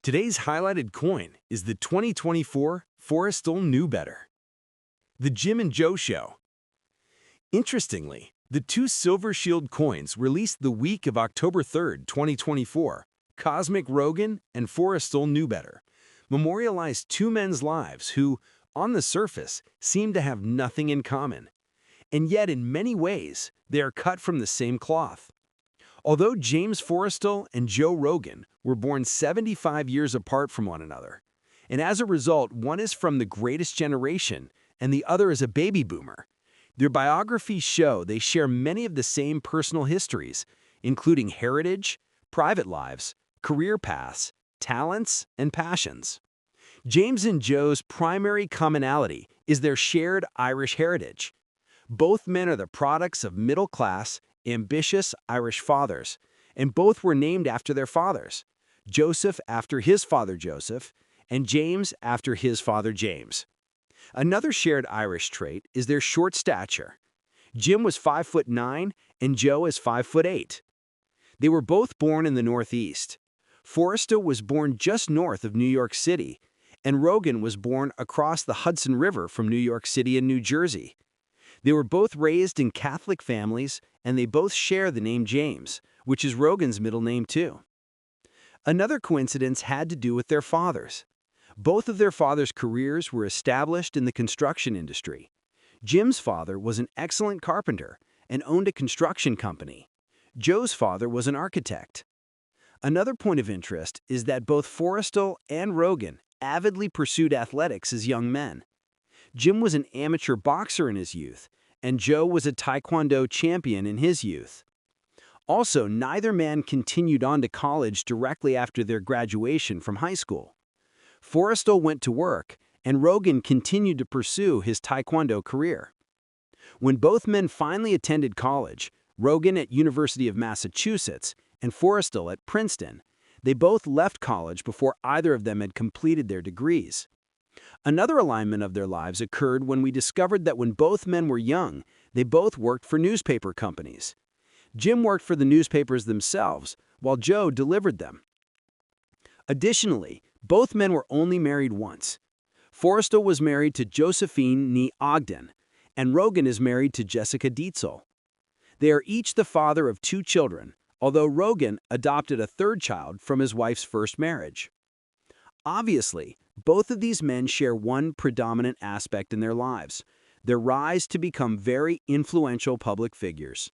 Today's highlighted coin is the 2024 Forrestal Knew Better. The Jim and Joe Show. Interestingly, the two Silver Shield coins released the week of October 3, 2024, Cosmic Rogan and Forrestal Knew Better, memorialized two men's lives who, on the surface, seem to have nothing in common. And yet, in many ways, they are cut from the same cloth. Although James Forrestal and Joe Rogan were born 75 years apart from one another, and as a result, one is from the greatest generation and the other is a baby boomer, their biographies show they share many of the same personal histories, including heritage, private lives, career paths, talents, and passions. James and Joe's primary commonality is their shared Irish heritage. Both men are the products of middle-class, ambitious Irish fathers, and both were named after their fathers, Joseph after his father Joseph, and James after his father James. Another shared Irish trait is their short stature. Jim was 5'9" and Joe is 5'8". They were both born in the Northeast. Forrestal was born just north of New York City, and Rogan was born across the Hudson River from New York City and New Jersey. They were both raised in Catholic families, and they both share the name James, which is Rogan's middle name too. Another coincidence had to do with their fathers. Both of their fathers' careers were established in the construction industry. Jim's father was an excellent carpenter and owned a construction company. Joe's father was an architect. Another point of interest is that both Forrestal and Rogan avidly pursued athletics as young men. Jim was an amateur boxer in his youth, and Joe was a Taekwondo champion in his youth. Also, neither man continued on to college directly after their graduation from high school. Forrestal went to work, and Rogan continued to pursue his Taekwondo career. When both men finally attended college, Rogan at University of Massachusetts and Forrestal at Princeton, they both left college before either of them had completed their degrees. Another alignment of their lives occurred when we discovered that when both men were young, they both worked for newspaper companies. Jim worked for the newspapers themselves, while Joe delivered them. Additionally, both men were only married once. Forrestal was married to Josephine Nee Ogden, and Rogan is married to Jessica Dietzel. They are each the father of two children, although Rogan adopted a third child from his wife's first marriage. Obviously, both of these men share one predominant aspect in their lives: their rise to become very influential public figures.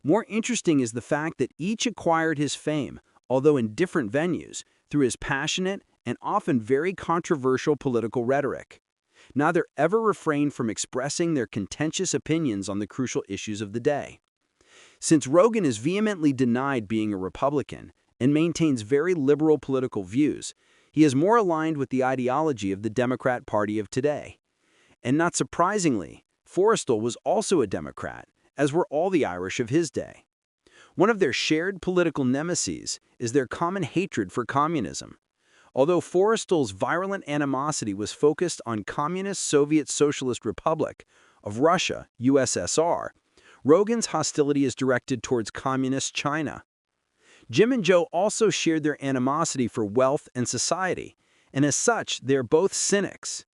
More interesting is the fact that each acquired his fame, although in different venues, through his passionate and often very controversial political rhetoric. Neither ever refrained from expressing their contentious opinions on the crucial issues of the day. Since Rogan is vehemently denied being a Republican and maintains very liberal political views, he is more aligned with the ideology of the Democrat Party of today. And not surprisingly, Forrestal was also a Democrat, as were all the Irish of his day. One of their shared political nemeses is their common hatred for communism. Although Forrestal's virulent animosity was focused on Communist Soviet Socialist Republic of Russia, USSR, Rogan's hostility is directed towards Communist China. Jim and Joe also shared their animosity for wealth and society, and as such, they are both cynics.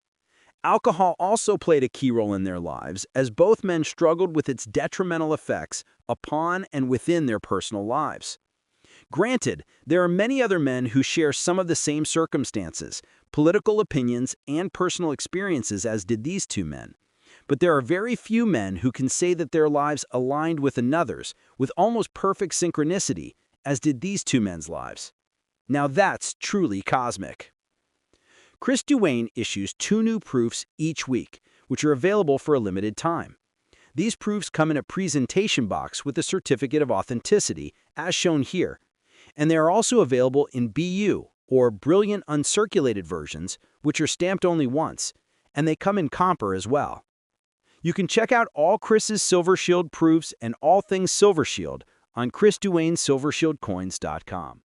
Alcohol also played a key role in their lives, as both men struggled with its detrimental effects upon and within their personal lives. Granted, there are many other men who share some of the same circumstances, political opinions, and personal experiences as did these two men. But there are very few men who can say that their lives aligned with another's with almost perfect synchronicity, as did these two men's lives. Now that's truly cosmic. Chris Duane issues 2 new proofs each week, which are available for a limited time. These proofs come in a presentation box with a certificate of authenticity, as shown here, and they are also available in BU, or Brilliant Uncirculated versions, which are stamped only once, and they come in Comper as well. You can check out all Chris's Silver Shield proofs and all things Silver Shield on ChrisDuaneSilverShieldCoins.com.